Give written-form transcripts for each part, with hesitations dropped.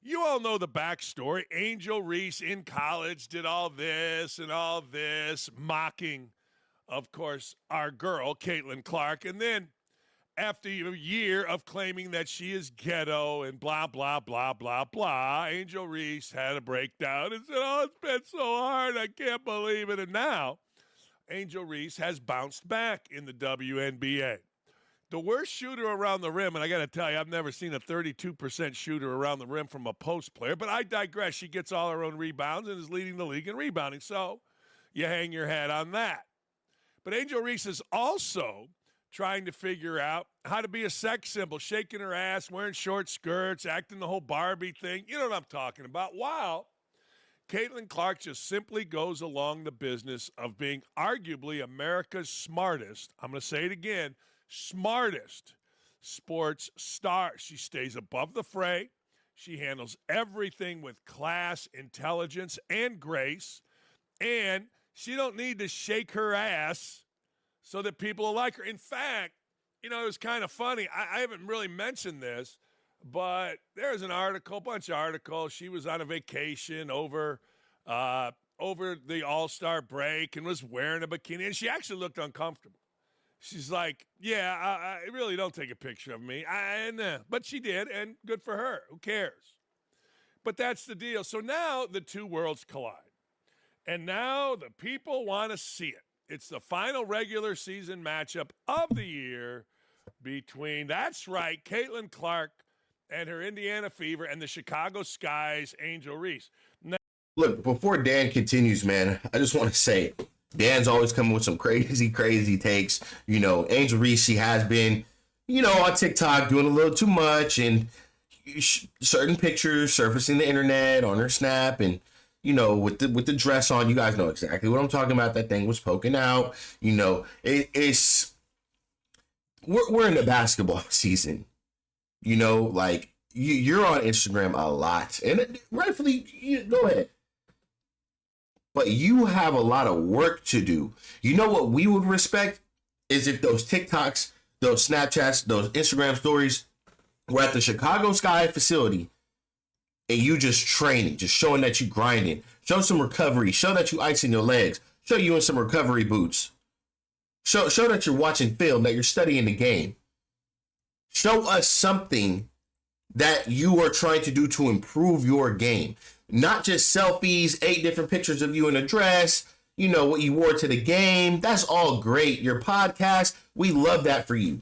You all know the backstory. Angel Reese in college did all this and all this, mocking, of course, our girl, Caitlin Clark. And then after a year of claiming that she is ghetto and blah, blah, blah, blah, blah, Angel Reese had a breakdown and said, oh, it's been so hard. I can't believe it. And now Angel Reese has bounced back in the WNBA. The worst shooter around the rim, and I got to tell you, I've never seen a 32% shooter around the rim from a post player, but I digress. She gets all her own rebounds and is leading the league in rebounding, so you hang your hat on that. But Angel Reese is also trying to figure out how to be a sex symbol, shaking her ass, wearing short skirts, acting the whole Barbie thing. You know what I'm talking about. Wow. Caitlin Clark just simply goes along the business of being arguably America's smartest, I'm going to say it again, smartest sports star. She stays above the fray. She handles everything with class, intelligence, and grace. And she don't need to shake her ass so that people will like her. In fact, it was kind of funny. I haven't really mentioned this, but there's an article, a bunch of articles. She was on a vacation over the All-Star break and was wearing a bikini, and she actually looked uncomfortable. She's like, I really don't take a picture of me. But she did, and good for her. Who cares? But that's the deal. So now the two worlds collide. And now the people want to see it. It's the final regular season matchup of the year between, that's right, Caitlin Clark and her Indiana Fever and the Chicago Sky's Angel Reese. Now, look, before Dan continues, man, I just want to say, Dan's always coming with some crazy, crazy takes. Angel Reese, she has been, on TikTok doing a little too much and certain pictures surfacing the internet on her Snap and, with the dress on. You guys know exactly what I'm talking about. That thing was poking out. It's we're in the basketball season. Like you're on Instagram a lot, and rightfully, go ahead. But you have a lot of work to do. You know what we would respect is if those TikToks, those Snapchats, those Instagram stories were at the Chicago Sky facility and you just training, just showing that you grinding, show some recovery, show that you icing your legs, show you in some recovery boots, show that you're watching film, that you're studying the game. Show us something that you are trying to do to improve your game. Not just selfies, 8 different pictures of you in a dress, what you wore to the game. That's all great. Your podcast, we love that for you.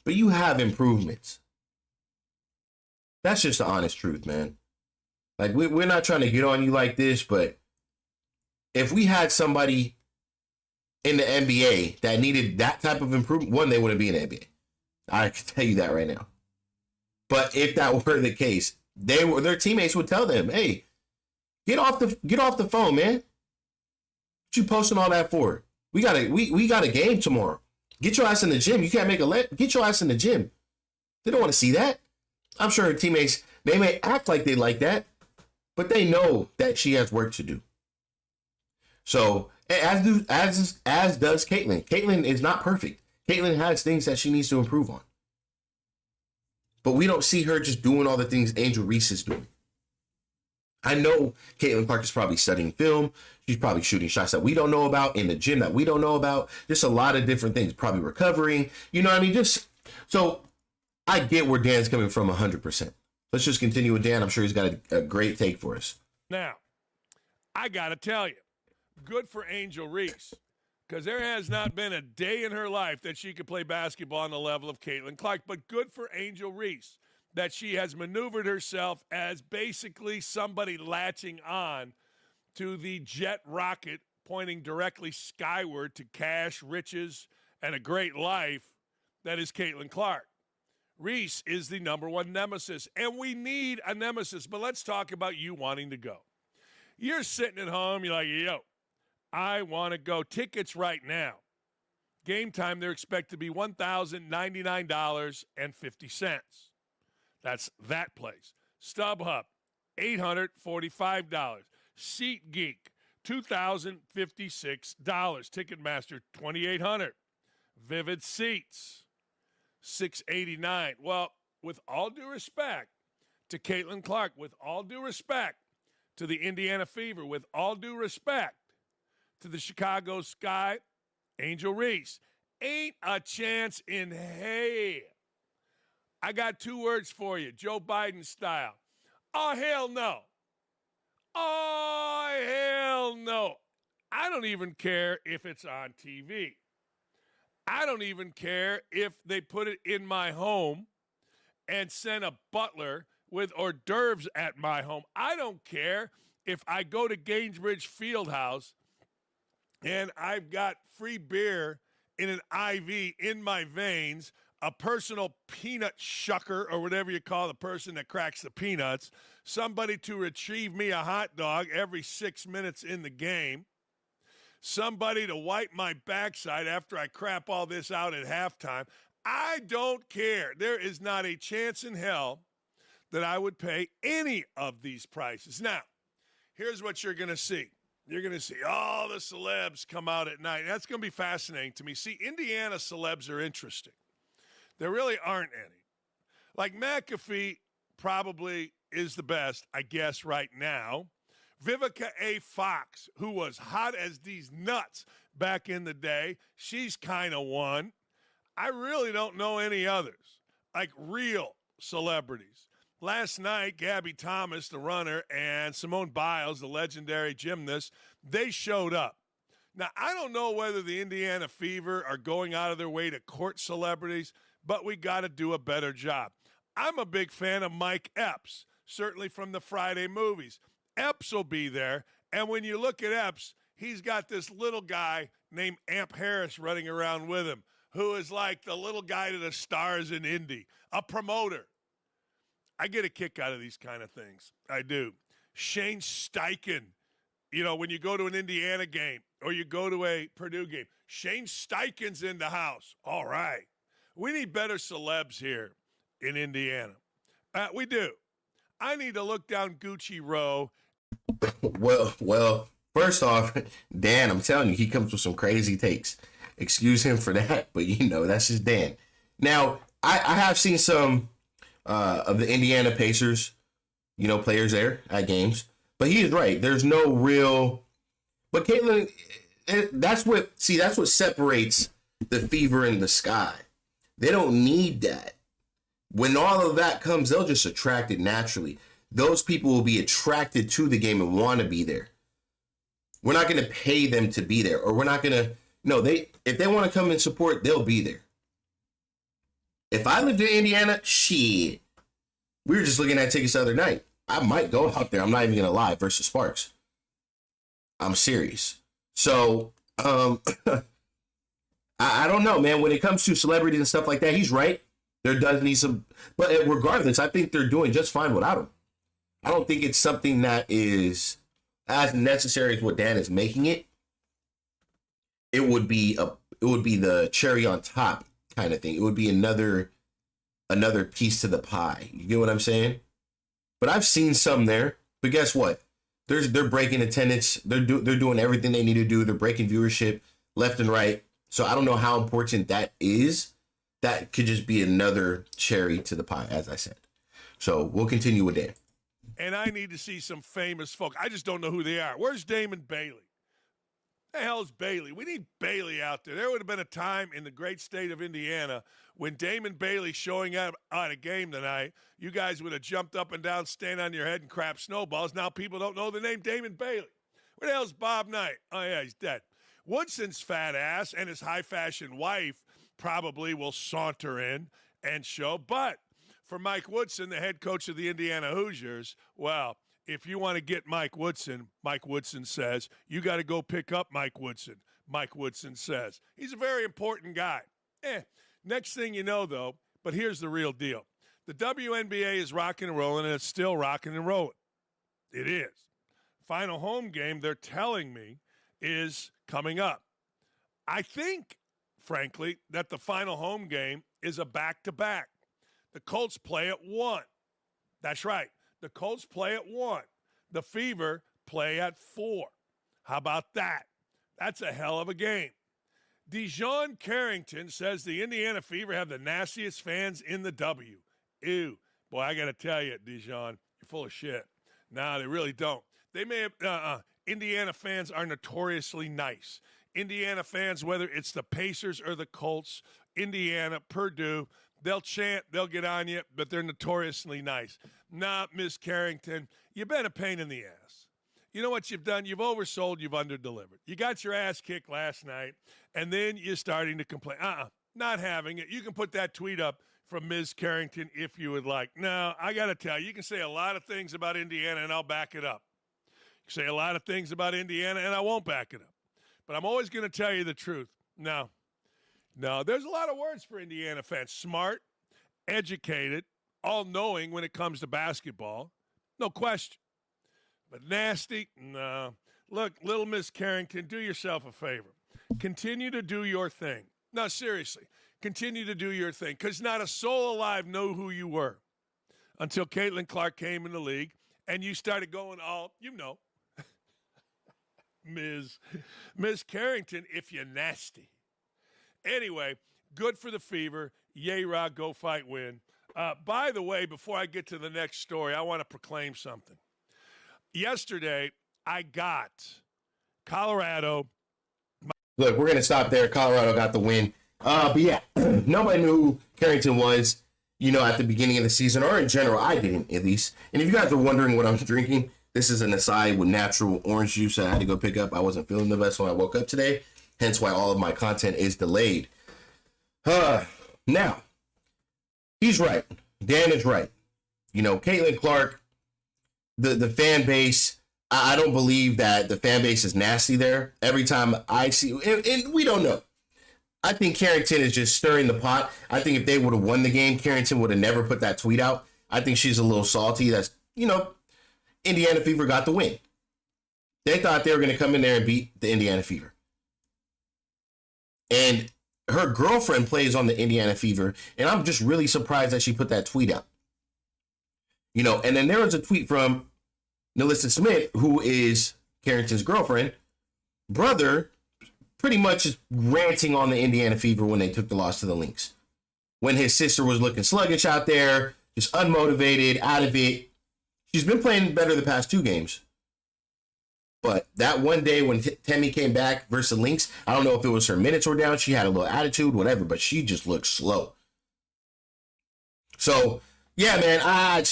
But you have improvements. That's just the honest truth, man. Like, we're not trying to get on you like this, but if we had somebody in the NBA that needed that type of improvement, one, they wouldn't be in the NBA. I can tell you that right now. But if that were the case, their teammates would tell them, "Hey, get off the phone, man. What you posting all that for? We got a game tomorrow. Get your ass in the gym. You can't make get your ass in the gym." They don't want to see that. I'm sure her teammates, they may act like they like that, but they know that she has work to do. So as does Caitlin. Caitlin is not perfect. Caitlin has things that she needs to improve on. But we don't see her just doing all the things Angel Reese is doing. I know Caitlin Clark is probably studying film. She's probably shooting shots that we don't know about, in the gym that we don't know about. Just a lot of different things. Probably recovering. You know what I mean? So I get where Dan's coming from 100%. Let's just continue with Dan. I'm sure he's got a great take for us. Now, I got to tell you, good for Angel Reese. Because there has not been a day in her life that she could play basketball on the level of Caitlin Clark. But good for Angel Reese that she has maneuvered herself as basically somebody latching on to the jet rocket pointing directly skyward to cash, riches, and a great life that is Caitlin Clark. Reese is the number one nemesis, and we need a nemesis. But let's talk about you wanting to go. You're sitting at home, you're like, yo, I want to go. Tickets right now. Game time, they're expected to be $1,099.50. That's that place. StubHub, $845. SeatGeek, $2,056. Ticketmaster, $2,800. Vivid Seats, $689. Well, with all due respect, to Caitlin Clark, with all due respect to the Indiana Fever, with all due respect to the Chicago Sky, Angel Reese, ain't a chance in hell. I got 2 words for you, Joe Biden style. Oh, hell no. Oh, hell no. I don't even care if it's on TV. I don't even care if they put it in my home and send a butler with hors d'oeuvres at my home. I don't care if I go to Gainsbridge Fieldhouse and I've got free beer in an IV in my veins, a personal peanut shucker or whatever you call the person that cracks the peanuts, somebody to retrieve me a hot dog every 6 minutes in the game, somebody to wipe my backside after I crap all this out at halftime. I don't care. There is not a chance in hell that I would pay any of these prices. Now, here's what you're going to see. You're going to see all the celebs come out at night. That's going to be fascinating to me. See, Indiana celebs are interesting. There really aren't any. Like McAfee probably is the best, I guess, right now. Vivica A. Fox, who was hot as these nuts back in the day, she's kind of one. I really don't know any others, like real celebrities. Last night, Gabby Thomas, the runner, and Simone Biles, the legendary gymnast, they showed up. Now, I don't know whether the Indiana Fever are going out of their way to court celebrities, but we got to do a better job. I'm a big fan of Mike Epps, certainly from the Friday movies. Epps will be there, and when you look at Epps, he's got this little guy named Amp Harris running around with him, who is like the little guy to the stars in Indy, a promoter. I get a kick out of these kind of things. I do. Shane Steichen, you know, when you go to an Indiana game or you go to a Purdue game, Shane Steichen's in the house. All right. We need better celebs here in Indiana. We do. I need to look down Gucci Row. Well, first off, Dan, I'm telling you, he comes with some crazy takes. Excuse him for that, but you know, that's just Dan. Now, I have seen some of the Indiana Pacers, you know, players there at games, but he is right. There's no real, but Caitlin, that's what separates the Fever and the Sky. They don't need that. When all of that comes, they'll just attract it naturally. Those people will be attracted to the game and want to be there. We're not going to pay them to be there, or we're not going to, no, if they want to come and support, they'll be there. If I lived in Indiana, shit. We were just looking at tickets the other night. I might go out there. I'm not even going to lie, versus Sparks. I'm serious. So, I don't know, man. When it comes to celebrities and stuff like that, he's right. There does need some, but regardless, I think they're doing just fine without him. I don't think it's something that is as necessary as what Dan is making it. It would be the cherry on top kind of thing. It would be another piece to the pie. You get what I'm saying? But I've seen some there. But guess what? They're breaking attendance. They're doing everything they need to do. They're breaking viewership left and right. So I don't know how important that is. That could just be another cherry to the pie, as I said. So we'll continue with Dan. And I need to see some famous folk. I just don't know who they are. Where's Damon Bailey? The hell's Bailey? We need Bailey out there. There would have been a time in the great state of Indiana when Damon Bailey showing up at a game tonight, you guys would have jumped up and down, stand on your head, and crap snowballs. Now people don't know the name Damon Bailey. Where the hell's Bob Knight? Oh, yeah, he's dead. Woodson's fat ass and his high-fashion wife probably will saunter in and show. But for Mike Woodson, the head coach of the Indiana Hoosiers, well, if you want to get Mike Woodson says, you got to go pick up Mike Woodson. Mike Woodson says. He's a very important guy. Next thing you know, though, but here's the real deal. The WNBA is rocking and rolling, and it's still rocking and rolling. It is. Final home game, they're telling me, is coming up. I think, frankly, that the final home game is a back-to-back. The Colts play at 1. That's right. The Colts play at 1. The Fever play at 4. How about that? That's a hell of a game. Dijon Carrington says the Indiana Fever have the nastiest fans in the W. Ew. Boy, I got to tell you, Dijon, you're full of shit. No, they really don't. They may have, Indiana fans are notoriously nice. Indiana fans, whether it's the Pacers or the Colts, Indiana, Purdue, they'll chant, they'll get on you, but they're notoriously nice. Nah, Miss Carrington, you've been a pain in the ass. You know what you've done? You've oversold, you've underdelivered. You got your ass kicked last night, and then you're starting to complain. Not having it. You can put that tweet up from Ms. Carrington if you would like. No, I got to tell you, you can say a lot of things about Indiana, and I'll back it up. You can say a lot of things about Indiana, and I won't back it up. But I'm always going to tell you the truth. No, there's a lot of words for Indiana fans. Smart, educated, all-knowing when it comes to basketball. No question. But nasty? No. Look, little Miss Carrington, do yourself a favor. Continue to do your thing. No, seriously. Continue to do your thing. Because not a soul alive knew who you were until Caitlin Clark came in the league and you started going all, Ms. Carrington, if you're nasty. Anyway, good for the Fever. Yay, Rock, go fight, win. By the way, before I get to the next story, I want to proclaim something. Yesterday, I got Colorado. Look, we're going to stop there. Colorado got the win. But yeah, nobody knew who Carrington was, at the beginning of the season, or in general. I didn't, at least. And if you guys are wondering what I'm drinking, this is an aside with natural orange juice I had to go pick up. I wasn't feeling the best when I woke up today, hence why all of my content is delayed. Now, he's right. Dan is right. Caitlin Clark, the fan base, I don't believe that the fan base is nasty there. Every time I see, and we don't know. I think Carrington is just stirring the pot. I think if they would have won the game, Carrington would have never put that tweet out. I think she's a little salty. That's, Indiana Fever got the win. They thought they were going to come in there and beat the Indiana Fever. And her girlfriend plays on the Indiana Fever, and I'm just really surprised that she put that tweet out. And then there was a tweet from Nalissa Smith, who is Carrington's girlfriend, brother, pretty much just ranting on the Indiana Fever when they took the loss to the Lynx. When his sister was looking sluggish out there, just unmotivated, out of it. She's been playing better the past 2 games. But that one day when Temi came back versus the Lynx, I don't know if it was her minutes were down, she had a little attitude, whatever, but she just looked slow. So, yeah, man, I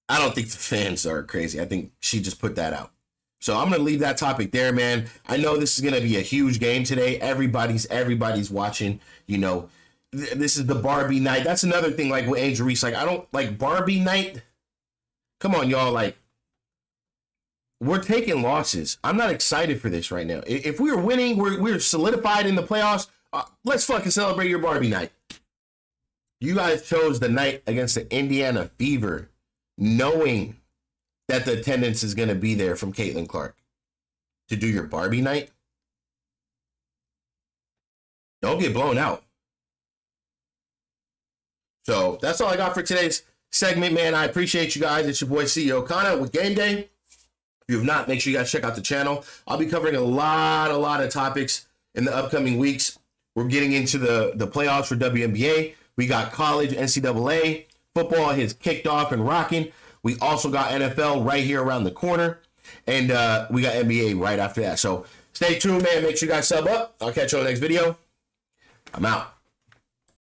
don't think the fans are crazy. I think she just put that out. So I'm going to leave that topic there, man. I know this is going to be a huge game today. Everybody's watching, This is the Barbie night. That's another thing, like with Angel Reese. Like, I don't like Barbie night. Come on, y'all. Like, we're taking losses. I'm not excited for this right now. If we were winning, we're solidified in the playoffs. Let's fucking celebrate your Barbie night. You guys chose the night against the Indiana Fever, knowing that the attendance is going to be there from Caitlin Clark to do your Barbie night. Don't get blown out. So that's all I got for today's segment, man. I appreciate you guys. It's your boy CEO Kana with Game Day. If you have not, make sure you guys check out the channel. I'll be covering a lot of topics in the upcoming weeks. We're getting into the playoffs for WNBA. We got college, NCAA. Football has kicked off and rocking. We also got NFL right here around the corner. And we got NBA right after that. So stay tuned, man. Make sure you guys sub up. I'll catch you on the next video. I'm out.